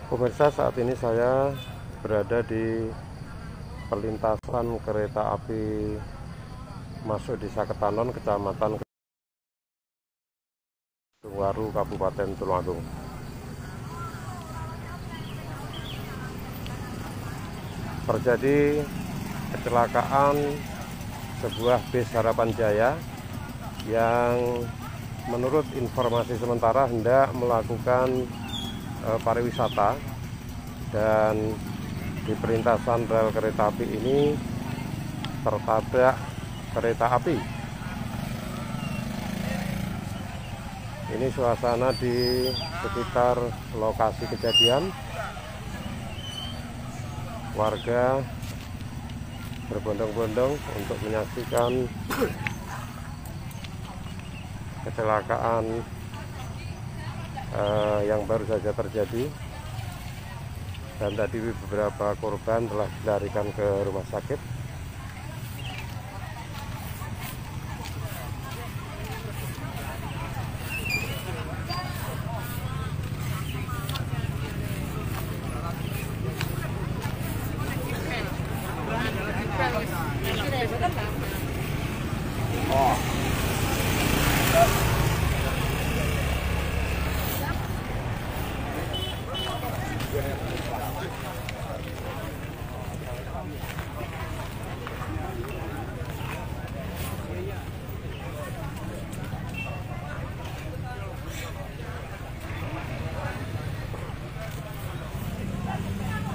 Pemirsa, saat ini saya berada di perlintasan kereta api masuk Desa Ketanon, Kecamatan Waru, Kabupaten Tulungagung. Terjadi kecelakaan sebuah bis Harapan Jaya yang menurut informasi sementara hendak melakukan pariwisata, dan di perlintasan rel kereta api ini tertabrak kereta api. Ini suasana di sekitar lokasi kejadian. Warga berbondong-bondong untuk menyaksikan kecelakaan yang baru saja terjadi, dan tadi beberapa korban telah dilarikan ke rumah sakit.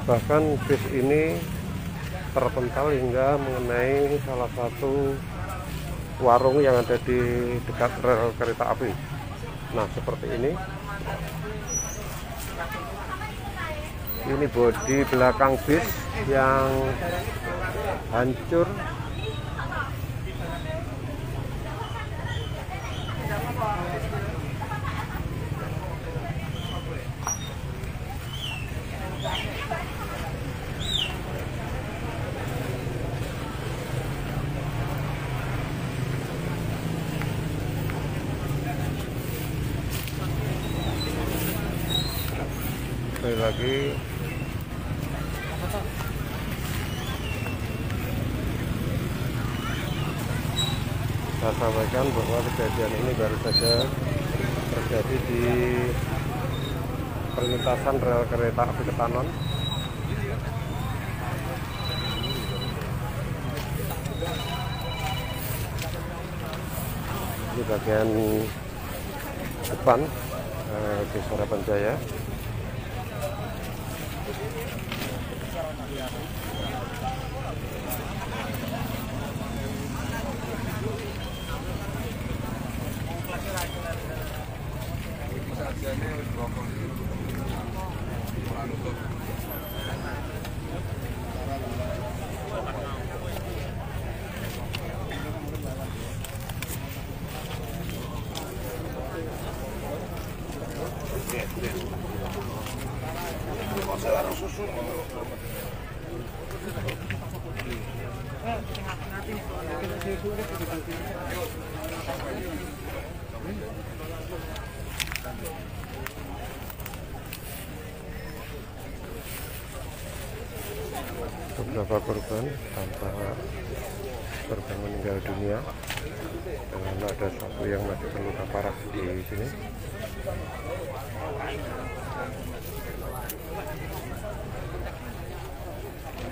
Bahkan bis ini terpental hingga mengenai salah satu warung yang ada di dekat rel kereta api. Nah, seperti ini. Ini bodi belakang bis yang hancur. Sekali lagi saya sampaikan bahwa kejadian ini baru saja terjadi di perlintasan rel kereta api Ketanon. Ini bagian depan Desa Harapan Jaya. Beberapa korban, tanpa korban meninggal dunia, dan ada satu yang masih terluka parah di sini.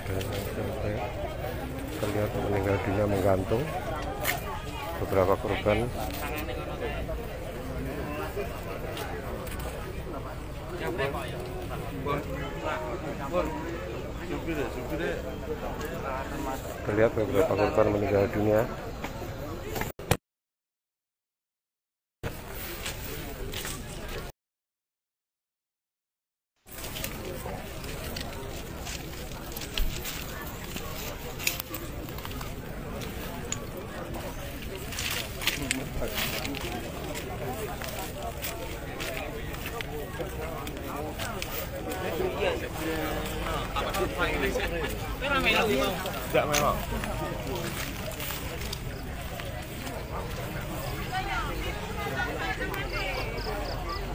Dan sampai terlihat meninggal dunia menggantung. Beberapa korban terlihat beberapa korban meninggal dunia. Tidak memang.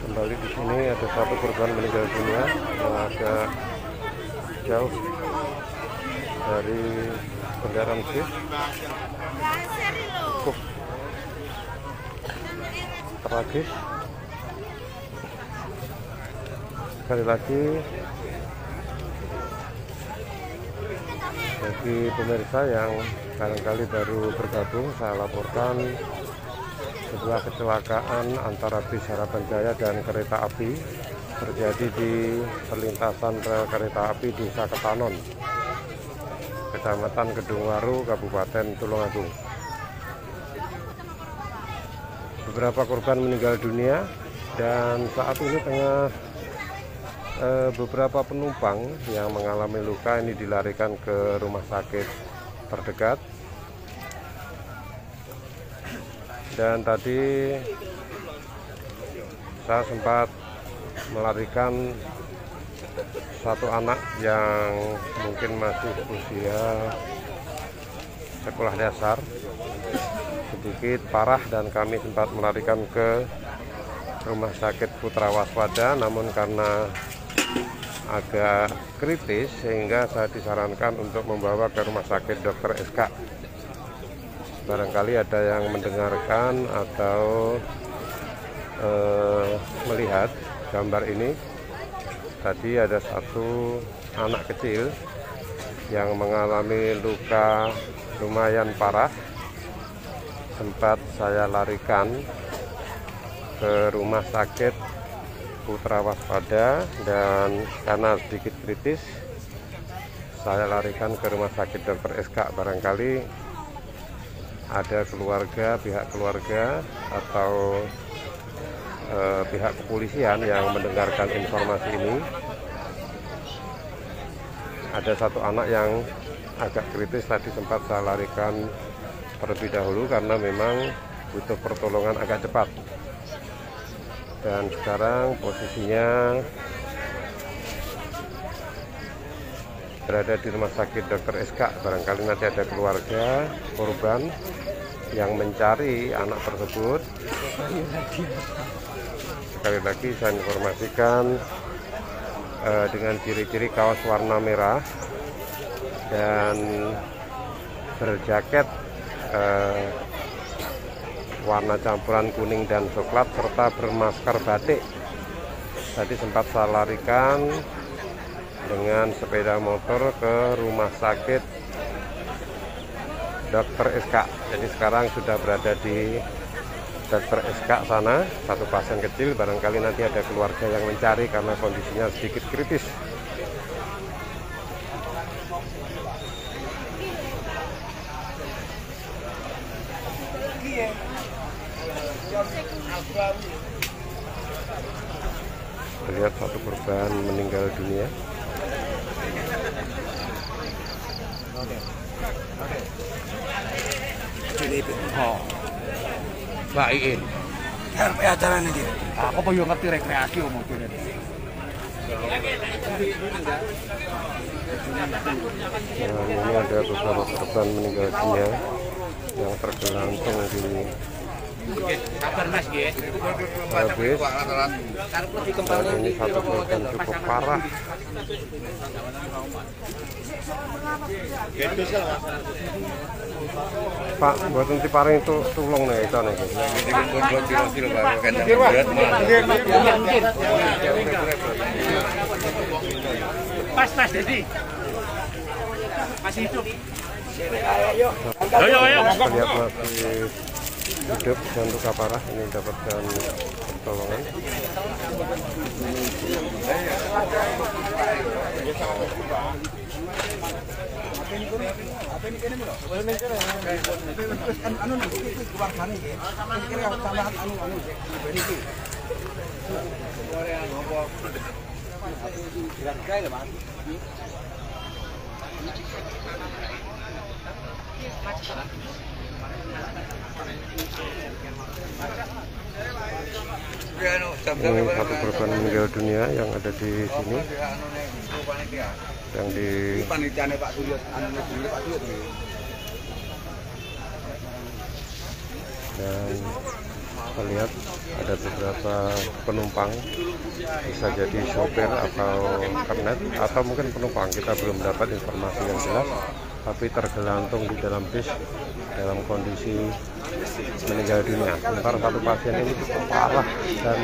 Kembali di sini ada satu korban meninggal dunia yang agak jauh dari kendaraan bis. Cukup tragis. Sekali lagi bagi pemirsa yang barangkali baru bergabung, saya laporkan sebuah kecelakaan antara bis Harapan Jaya dan kereta api terjadi di perlintasan rel kereta api Desa Ketanon, Kecamatan Kedungwaru, Kabupaten Tulungagung. Beberapa korban meninggal dunia dan saat ini tengah beberapa penumpang yang mengalami luka ini dilarikan ke rumah sakit terdekat. Dan tadi saya sempat melarikan satu anak yang mungkin masih usia sekolah dasar, sedikit parah, dan kami sempat melarikan ke rumah sakit Putra Waspada, namun karena agak kritis sehingga saya disarankan untuk membawa ke rumah sakit Dr. SK. Barangkali ada yang mendengarkan atau melihat gambar ini. Tadi ada satu anak kecil yang mengalami luka lumayan parah, sempat saya larikan ke rumah sakit Putra Waspada, dan karena sedikit kritis saya larikan ke rumah sakit Dr. SK. Barangkali ada keluarga, pihak keluarga atau pihak kepolisian yang mendengarkan informasi ini. Ada satu anak yang agak kritis, tadi sempat saya larikan terlebih dahulu karena memang butuh pertolongan agak cepat. Dan sekarang posisinya berada di rumah sakit Dr. SK. Barangkali nanti ada keluarga korban yang mencari anak tersebut. Sekali lagi saya informasikan dengan ciri-ciri kaos warna merah dan berjaket warna campuran kuning dan coklat serta bermasker batik. Tadi sempat saya larikan dengan sepeda motor ke rumah sakit Dr. SK. Jadi sekarang sudah berada di Dr. SK sana, satu pasien kecil. Barangkali nanti ada keluarga yang mencari karena kondisinya sedikit kritis. Terlihat satu korban meninggal dunia. Oh, baik. Apa acara ini? Aku pengen ngerti rekreasi umum ini. Ini ada beberapa korban meninggal dunia yang tergelantung di habis. Dan ini satu korban cukup parah. Pak, buat nanti paring itu tulung nih itu nih. Pas jadi masih hidup. Ayo. Terlihat masih hidup dan luka parah, ini mendapatkan pertolongan. Ini satu korban meninggal dunia yang ada di sini, yang di dan kita lihat ada beberapa penumpang, bisa jadi sopir atau kernet atau mungkin penumpang, kita belum dapat informasi yang jelas, tapi tergelantung di dalam bis dalam kondisi meninggal dunia. Sementara satu pasien ini cukup parah dan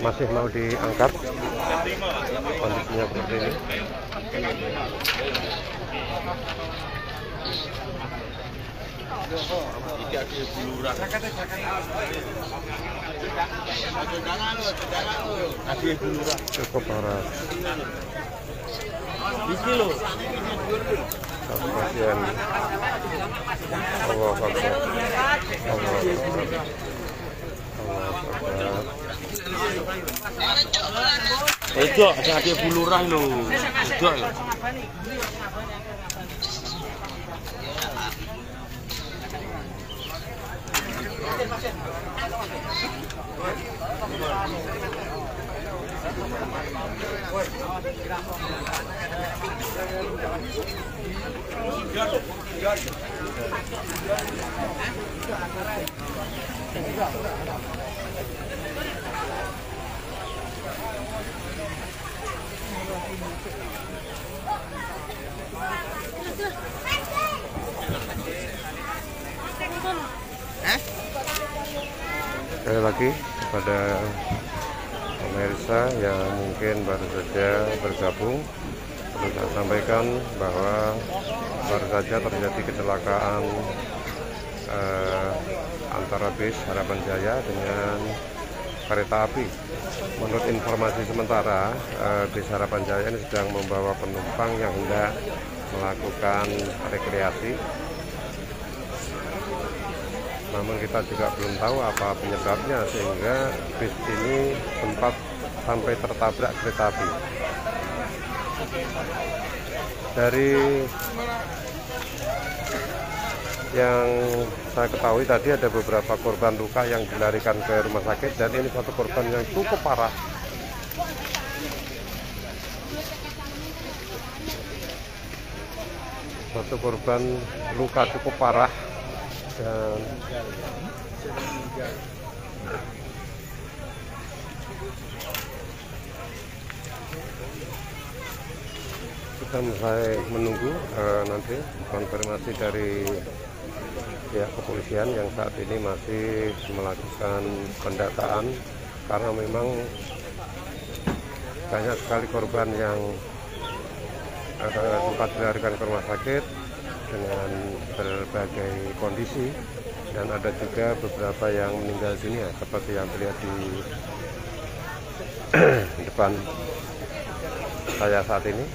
masih mau diangkat, kondisinya seperti ini. Cukup parah. Satu pasien. Allah Akbar. Allah Akbar. Allah Akbar. Itu ada bulurah lo. Itu. Sekali lagi kepada pemirsa yang mungkin baru saja bergabung, perlu saya sampaikan bahwa baru saja terjadi kecelakaan antara bis Harapan Jaya dengan kereta api. Menurut informasi sementara, bis Harapan Jaya ini sedang membawa penumpang yang hendak melakukan rekreasi. Namun kita juga belum tahu apa penyebabnya sehingga bis ini sempat sampai tertabrak kereta api. Dari yang saya ketahui tadi ada beberapa korban luka yang dilarikan ke rumah sakit, dan ini satu korban yang cukup parah. Satu korban luka cukup parah dan kita masih menunggu nanti konfirmasi dari pihak kepolisian yang saat ini masih melakukan pendataan, karena memang banyak sekali korban yang sempat dilarikan ke rumah sakit dengan berbagai kondisi, dan ada juga beberapa yang meninggal dunia seperti yang terlihat di depan saya saat ini.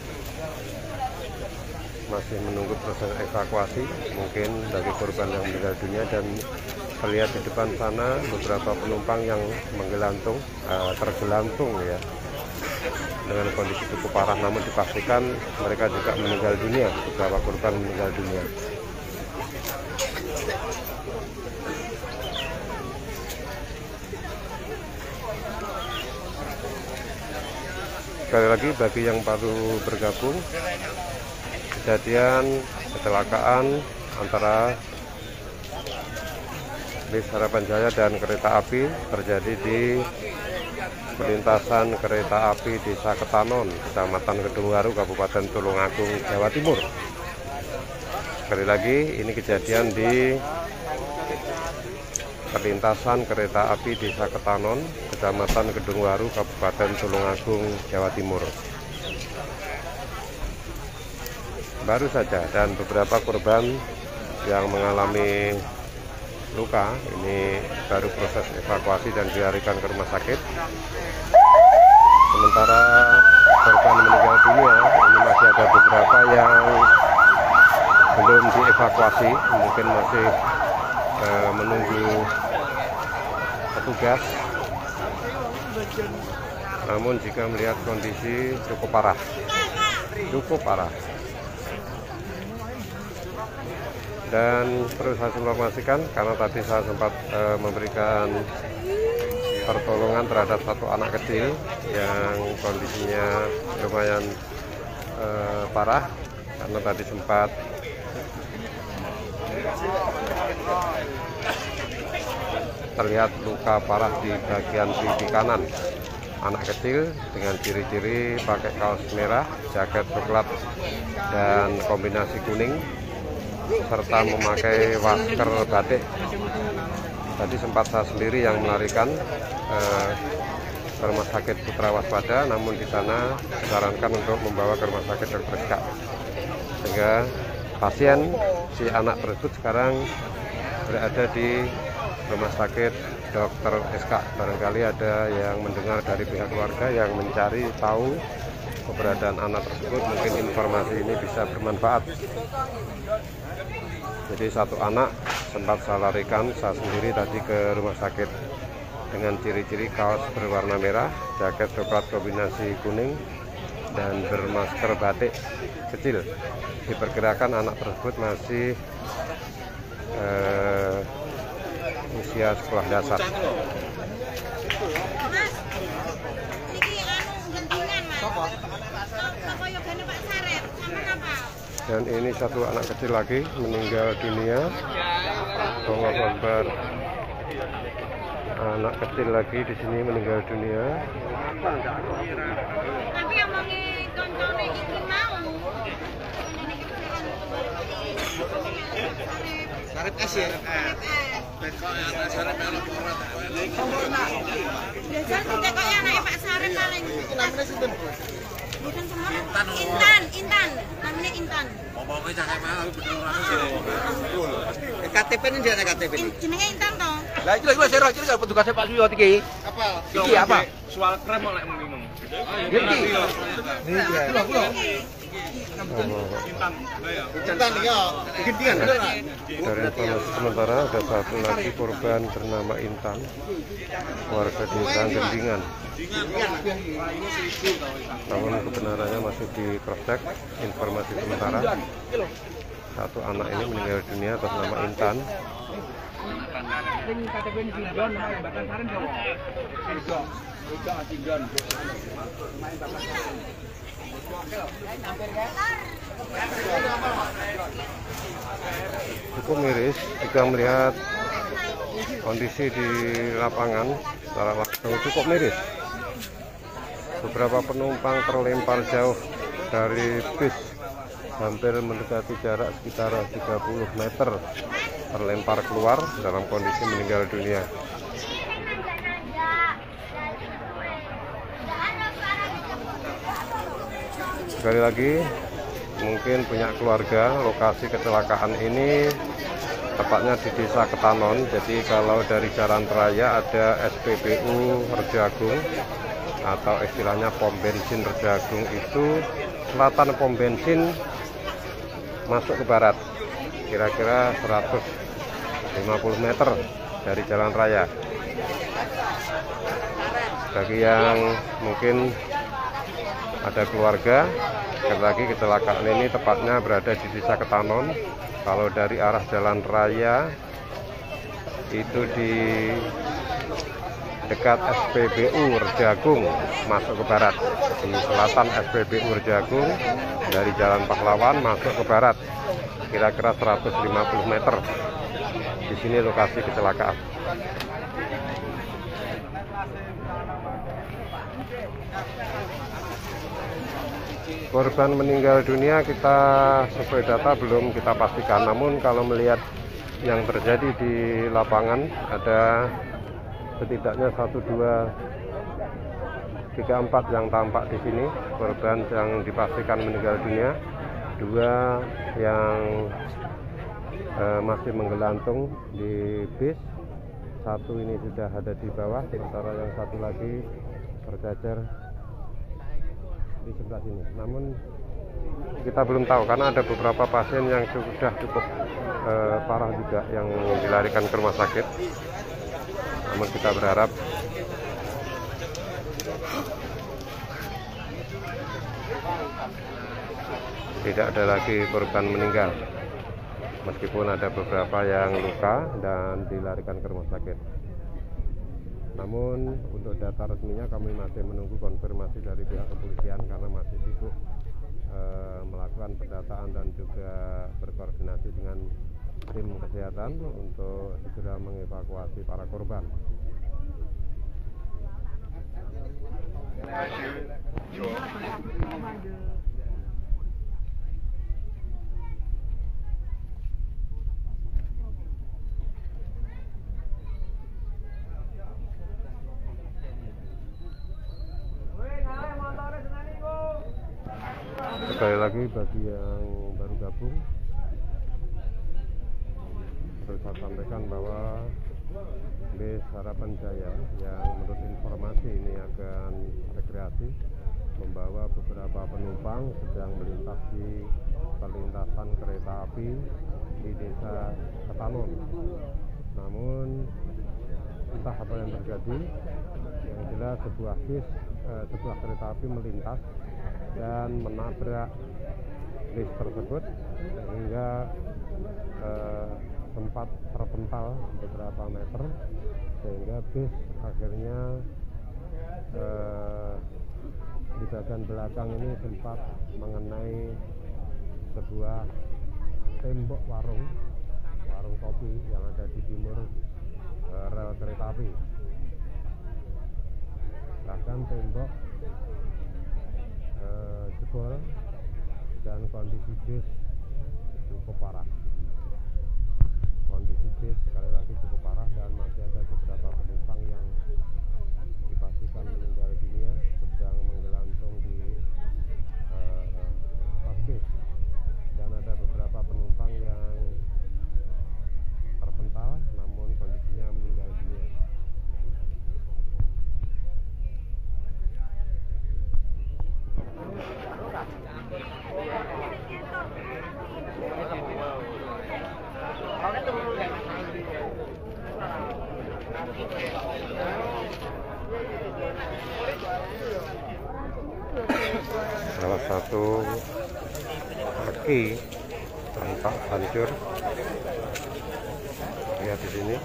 Masih menunggu proses evakuasi mungkin bagi korban yang meninggal dunia, dan terlihat di depan sana beberapa penumpang yang menggelantung, tergelantung ya, dengan kondisi cukup parah, namun dipastikan mereka juga meninggal dunia, beberapa korban meninggal dunia. Sekali lagi bagi yang baru bergabung, kejadian kecelakaan antara bis Harapan Jaya dan kereta api terjadi di perlintasan kereta api Desa Ketanon, Kecamatan Kedungwaru, Kabupaten Tulungagung, Jawa Timur. Sekali lagi, ini kejadian di perlintasan kereta api Desa Ketanon, Kecamatan Kedungwaru, Kabupaten Tulungagung, Jawa Timur. Baru saja, dan beberapa korban yang mengalami luka ini baru proses evakuasi dan dilarikan ke rumah sakit. Sementara korban meninggal dunia ini masih ada beberapa yang belum dievakuasi, mungkin masih menunggu petugas. Namun jika melihat kondisi cukup parah, dan perlu saya informasikan, karena tadi saya sempat memberikan pertolongan terhadap satu anak kecil yang kondisinya lumayan parah karena tadi sempat terlihat luka parah di bagian pipi kanan. Anak kecil dengan ciri-ciri pakai kaos merah, jaket coklat dan kombinasi kuning, serta memakai masker batik. Tadi sempat saya sendiri yang melarikan ke rumah sakit Putra Waspada, namun di sana disarankan untuk membawa ke rumah sakit Dr. Eskak. Sehingga pasien si anak tersebut sekarang berada di rumah sakit Dr. Eskak. Barangkali ada yang mendengar dari pihak keluarga yang mencari tahu keberadaan anak tersebut, mungkin informasi ini bisa bermanfaat. Jadi satu anak sempat saya larikan saya sendiri tadi ke rumah sakit dengan ciri-ciri kaos berwarna merah, jaket coklat kombinasi kuning, dan bermasker batik kecil. Diperkirakan anak tersebut masih usia sekolah dasar. Dan ini satu anak kecil lagi meninggal dunia. Allahu Akbar. Anak kecil lagi di sini meninggal dunia. Tapi yang mau koncone iki mau. Sarip es ya. Biasa kita kok anak Pak Sarip paling. Namanya sinten? Bukan semua. Intan. Namanya Intan. Ngomongnya jangan mahal bener KTP ini dia KTP. Jenenge Intan toh. Lah iki lho sira iki kalau petugasnya Pak Suyo iki. Apa? Iki apa? Soal krem oleh minum. Iki. Intan ya. Gendingan bener. Dari informasi sementara ada satu lagi korban bernama Intan, warga desa Gendingan. Namun kebenarannya masih di-cross-check. Informasi sementara satu anak ini meninggal dunia atas nama Intan. Cukup miris jika melihat kondisi di lapangan secara langsung, cukup miris. Beberapa penumpang terlempar jauh dari bis, hampir mendekati jarak sekitar 30 meter, terlempar keluar dalam kondisi meninggal dunia. Sekali lagi, mungkin punya keluarga, lokasi kecelakaan ini tepatnya di Desa Ketanon. Jadi kalau dari jalan raya ada SPBU Rejagung atau istilahnya pom bensin Rejagung, itu selatan pom bensin masuk ke barat, kira-kira 150 meter dari jalan raya. Bagi yang mungkin ada keluarga, sekali lagi kecelakaan ini tepatnya berada di Desa Ketanon. Kalau dari arah jalan raya itu di dekat SPBU Rejagung masuk ke barat, di selatan SPBU Rejagung dari Jalan Pahlawan masuk ke barat, kira-kira 150 meter. Di sini lokasi kecelakaan. Korban meninggal dunia kita sesuai data belum kita pastikan, namun kalau melihat yang terjadi di lapangan ada setidaknya 1, 2, 3, 4 yang tampak di sini korban yang dipastikan meninggal dunia, 2 yang masih menggelantung di bis, 1 ini sudah ada di bawah, sementara yang 1 lagi tercecer di sebelah sini. Namun kita belum tahu karena ada beberapa pasien yang sudah cukup parah juga yang dilarikan ke rumah sakit. Namun kita berharap tidak ada lagi korban meninggal, meskipun ada beberapa yang luka dan dilarikan ke rumah sakit. Namun untuk data resminya kami masih menunggu konfirmasi dari pihak kepolisian karena masih sibuk melakukan pendataan dan juga berkoordinasi dengan tim kesehatan untuk segera mengevakuasi para korban. Sekali lagi bagi yang baru gabung, perlu saya sampaikan bahwa bis Harapan Jaya yang menurut informasi ini akan rekreasi membawa beberapa penumpang sedang melintas di perlintasan kereta api di desa Ketanon. Namun entah apa yang terjadi, yang jelas sebuah kereta api melintas dan menabrak bis tersebut sehingga sempat terpental beberapa meter, sehingga bis akhirnya di bagian belakang ini sempat mengenai sebuah tembok warung kopi yang ada di timur rel kereta api. Bahkan tembok jebol dan kondisi bis cukup parah. Kondisi bis sekali lagi cukup parah dan masih ada beberapa penumpang yang dipastikan meninggal dunia sedang menggelantung di atas bis, dan ada beberapa penumpang yang terpental namun kondisinya meninggal dunia. Salah satu kaki tampak hancur, lihat di sini.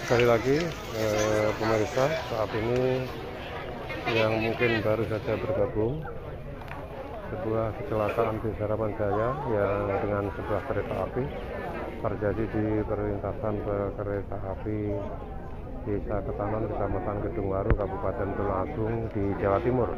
Sekali lagi pemirsa, saat ini yang mungkin baru saja bergabung, sebuah kecelakaan di Harapan Jaya yang dengan sebuah kereta api terjadi di perlintasan kereta api Desa Ketanon, Kecamatan Kedungwaru, Kabupaten Tulungagung di Jawa Timur.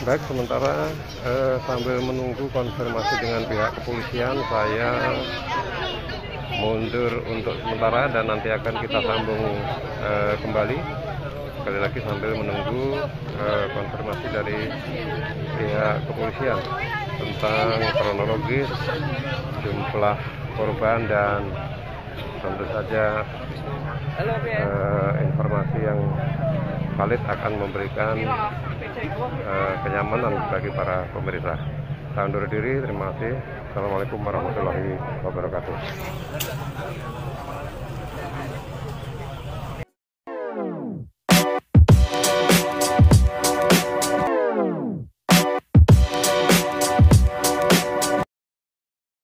Baik, sementara sambil menunggu konfirmasi dengan pihak kepolisian, saya mundur untuk sementara dan nanti akan kita sambung kembali. Sekali lagi sambil menunggu konfirmasi dari pihak kepolisian tentang kronologis, jumlah korban, dan tentu saja informasi yang valid akan memberikan kenyamanan bagi para pemirsa. Saya undur diri, terima kasih. Assalamualaikum warahmatullahi wabarakatuh.